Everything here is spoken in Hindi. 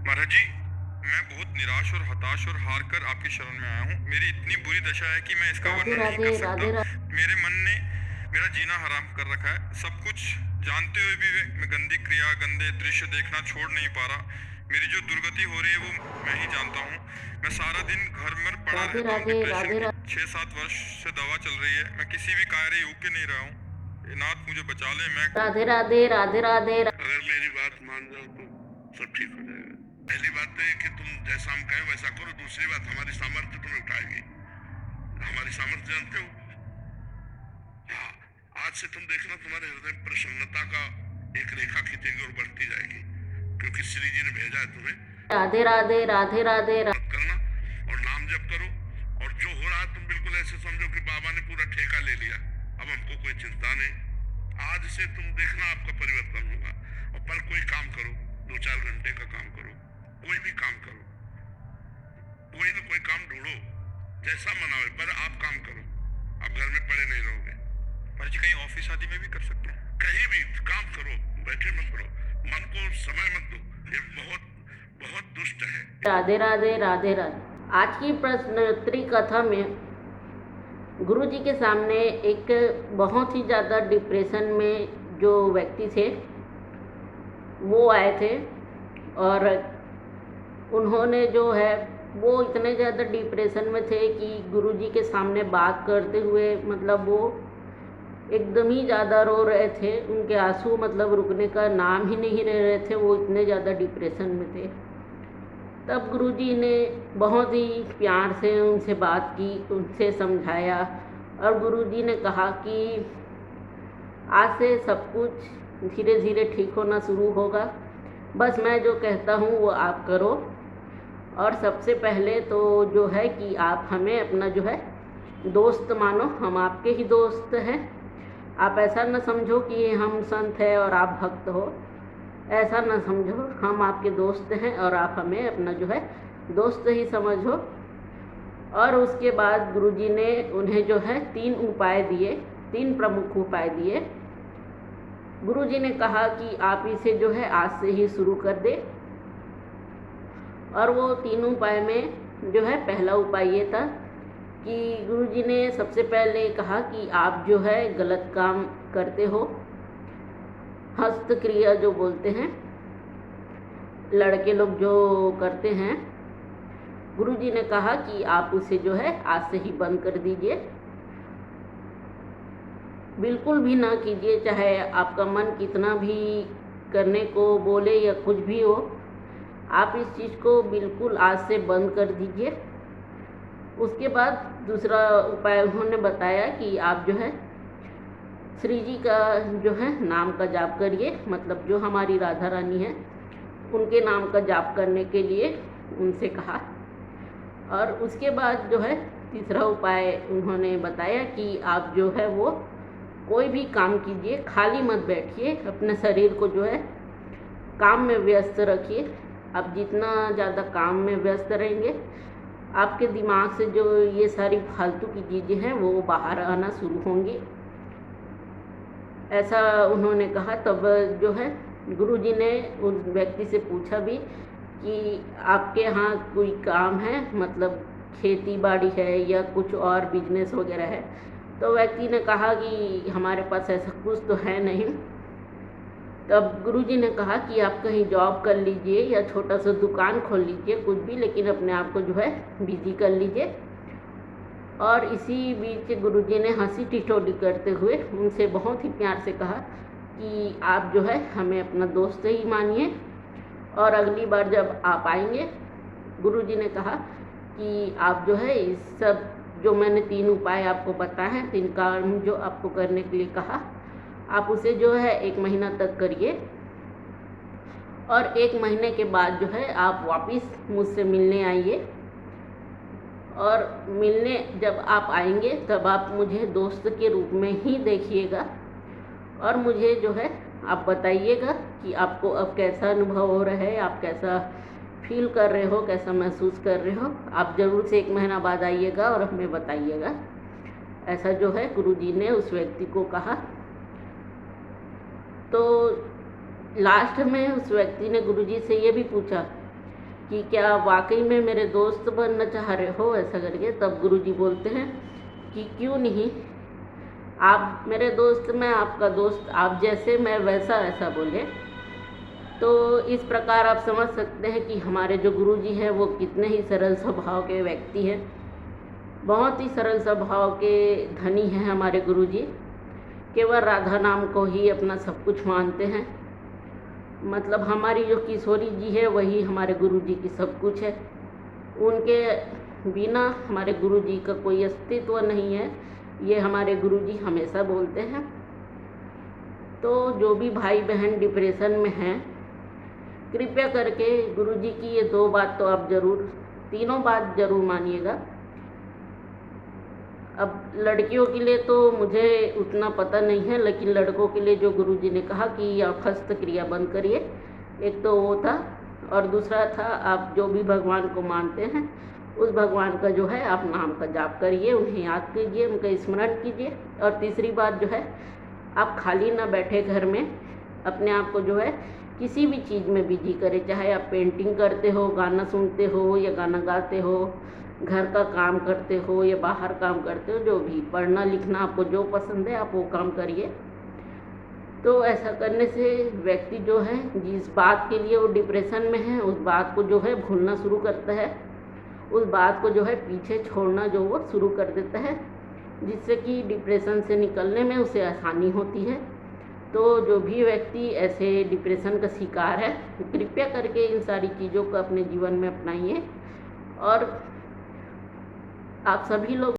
महाराज जी, मैं बहुत निराश और हताश और हार कर आपकी शरण में आया हूँ। मेरी इतनी बुरी दशा है कि मैं इसका राधे वर्णन नहीं राधे कर राधे सकता। राधे। मेरे मन ने मेरा जीना हराम कर रखा है। सब कुछ जानते हुए भी मैं गंदी क्रिया, गंदे दृश्य देखना छोड़ नहीं पा रहा। मेरी जो दुर्गति हो रही है वो मैं ही जानता हूँ। मैं सारा दिन घर में पड़ा राधे रहता हूँ राधे डिप्रेशन राधे की। राधे। 6-7 वर्ष से दवा चल रही है। मैं किसी भी कार्य योग्य नहीं रहा हूँ। ये नाथ मुझे बचा ले। मैं राधे राधे राधे राधे। अगर मेरी बात मान जाओ तो सब ठीक हो जाएगा। पहली बात तो ये कि तुम जैसा हम कहें वैसा करो। दूसरी बात, हमारी सामर्थ्य तुम्हें उठाएगी। हमारी सामर्थ्य जानते हो? हाँ, आज से तुम देखना तुम्हारे हृदय में प्रसन्नता का एक रेखा खींचेगी और बढ़ती जाएगी, क्योंकि श्री जी ने भेजा है तुम्हें। राधे राधे राधे राधे। मत करना और नाम जप करो। और जो हो रहा है तुम बिल्कुल ऐसे समझो कि बाबा ने पूरा ठेका ले लिया। अब हमको कोई चिंता नहीं। आज से तुम देखना आपका परिवर्तन होगा। और पर कोई काम करो, 2-4 घंटे का काम करो, कोई भी काम करो, कोई ना कोई काम ढूंढो, जैसा मन आवे, पर आप काम करो। आप घर में पड़े नहीं रहोगे। महाराज जी, कहीं ऑफिस आदि में भी कर सकते हैं? कहीं भी काम करो, बैठे मत करो, मन को समय मत दो। ये बहुत बहुत दुष्ट है। राधे राधे राधे राधे। आज की प्रश्नोत्तरी कथा में गुरु जी के सामने एक बहुत ही ज़्यादा डिप्रेशन में जो व्यक्ति थे वो आए थे, और उन्होंने जो है वो इतने ज़्यादा डिप्रेशन में थे कि गुरु जी के सामने बात करते हुए मतलब वो एकदम ही ज़्यादा रो रहे थे। उनके आंसू मतलब रुकने का नाम ही नहीं ले रहे थे, वो इतने ज़्यादा डिप्रेशन में थे। तब गुरुजी ने बहुत ही प्यार से उनसे बात की, उनसे समझाया, और गुरुजी ने कहा कि आज से सब कुछ धीरे धीरे ठीक होना शुरू होगा। बस मैं जो कहता हूँ वो आप करो। और सबसे पहले तो जो है कि आप हमें अपना जो है दोस्त मानो, हम आपके ही दोस्त हैं। आप ऐसा न समझो कि हम संत हैं और आप भक्त हो, ऐसा न समझो। हम आपके दोस्त हैं और आप हमें अपना जो है दोस्त ही समझो। और उसके बाद गुरुजी ने उन्हें जो है 3 उपाय दिए, 3 प्रमुख उपाय दिए। गुरुजी ने कहा कि आप इसे जो है आज से ही शुरू कर दे। और वो 3 उपाय में जो है पहला उपाय ये था कि गुरुजी ने सबसे पहले कहा कि आप जो है गलत काम करते हो, हस्त क्रिया जो बोलते हैं लड़के लोग जो करते हैं, गुरुजी ने कहा कि आप उसे जो है आज से ही बंद कर दीजिए, बिल्कुल भी ना कीजिए। चाहे आपका मन कितना भी करने को बोले या कुछ भी हो, आप इस चीज़ को बिल्कुल आज से बंद कर दीजिए। उसके बाद दूसरा उपाय उन्होंने बताया कि आप जो है श्री जी का जो है नाम का जाप करिए, मतलब जो हमारी राधा रानी है उनके नाम का जाप करने के लिए उनसे कहा। और उसके बाद जो है तीसरा उपाय उन्होंने बताया कि आप जो है वो कोई भी काम कीजिए, खाली मत बैठिए, अपने शरीर को जो है काम में व्यस्त रखिए। आप जितना ज़्यादा काम में व्यस्त रहेंगे, आपके दिमाग से जो ये सारी फालतू की चीज़ें हैं वो बाहर आना शुरू होंगी, ऐसा उन्होंने कहा। तब जो है गुरुजी ने उस व्यक्ति से पूछा भी कि आपके यहाँ कोई काम है, मतलब खेती बाड़ी है या कुछ और बिजनेस वगैरह है? तो व्यक्ति ने कहा कि हमारे पास ऐसा कुछ तो है नहीं। तब गुरुजी ने कहा कि आप कहीं जॉब कर लीजिए या छोटा सा दुकान खोल लीजिए, कुछ भी, लेकिन अपने आप को जो है बिजी कर लीजिए। और इसी बीच गुरुजी ने हंसी ठिठोली करते हुए उनसे बहुत ही प्यार से कहा कि आप जो है हमें अपना दोस्त ही मानिए, और अगली बार जब आप आएंगे, गुरुजी ने कहा कि आप जो है इस सब जो मैंने 3 उपाय आपको बताए हैं, 3 काम जो आपको करने के लिए कहा, आप उसे जो है 1 महीना तक करिए। और 1 महीने के बाद जो है आप वापस मुझसे मिलने आइए। और मिलने जब आप आएंगे तब आप मुझे दोस्त के रूप में ही देखिएगा, और मुझे जो है आप बताइएगा कि आपको अब कैसा अनुभव हो रहा है, आप कैसा फील कर रहे हो, कैसा महसूस कर रहे हो। आप ज़रूर से 1 महीना बाद आइएगा और हमें बताइएगा। ऐसा जो है गुरुजी ने उस व्यक्ति को कहा। तो लास्ट में उस व्यक्ति ने गुरुजी से ये भी पूछा कि क्या वाकई में मेरे दोस्त बनना चाह रहे हो, ऐसा करके। तब गुरुजी बोलते हैं कि क्यों नहीं, आप मेरे दोस्त, मैं आपका दोस्त, आप जैसे मैं वैसा, ऐसा बोले। तो इस प्रकार आप समझ सकते हैं कि हमारे जो गुरुजी हैं वो कितने ही सरल स्वभाव के व्यक्ति हैं। बहुत ही सरल स्वभाव के धनी हैं हमारे गुरुजी। केवल राधा नाम को ही अपना सब कुछ मानते हैं। मतलब हमारी जो किशोरी जी है वही हमारे गुरुजी की सब कुछ है। उनके बिना हमारे गुरुजी का कोई अस्तित्व नहीं है, ये हमारे गुरुजी हमेशा बोलते हैं। तो जो भी भाई बहन डिप्रेशन में हैं, कृपया करके गुरुजी की ये 2 बात तो आप ज़रूर, तीनों बात ज़रूर मानिएगा। अब लड़कियों के लिए तो मुझे उतना पता नहीं है, लेकिन लड़कों के लिए जो गुरुजी ने कहा कि आप हस्त क्रिया बंद करिए, एक तो वो था, और दूसरा था आप जो भी भगवान को मानते हैं उस भगवान का जो है आप नाम का जाप करिए, उन्हें याद कीजिए, उनका स्मरण कीजिए। और तीसरी बात जो है, आप खाली ना बैठे घर में, अपने आप को जो है किसी भी चीज़ में बिजी करें, चाहे आप पेंटिंग करते हो, गाना सुनते हो या गाना गाते हो, घर का काम करते हो या बाहर काम करते हो, जो भी, पढ़ना लिखना आपको जो पसंद है आप वो काम करिए। तो ऐसा करने से व्यक्ति जो है जिस बात के लिए वो डिप्रेशन में है उस बात को जो है भूलना शुरू करता है, उस बात को जो है पीछे छोड़ना जो वो शुरू कर देता है, जिससे कि डिप्रेशन से निकलने में उसे आसानी होती है। तो जो भी व्यक्ति ऐसे डिप्रेशन का शिकार है, कृपया करके इन सारी चीज़ों को अपने जीवन में अपनाइए। और आप सभी लोग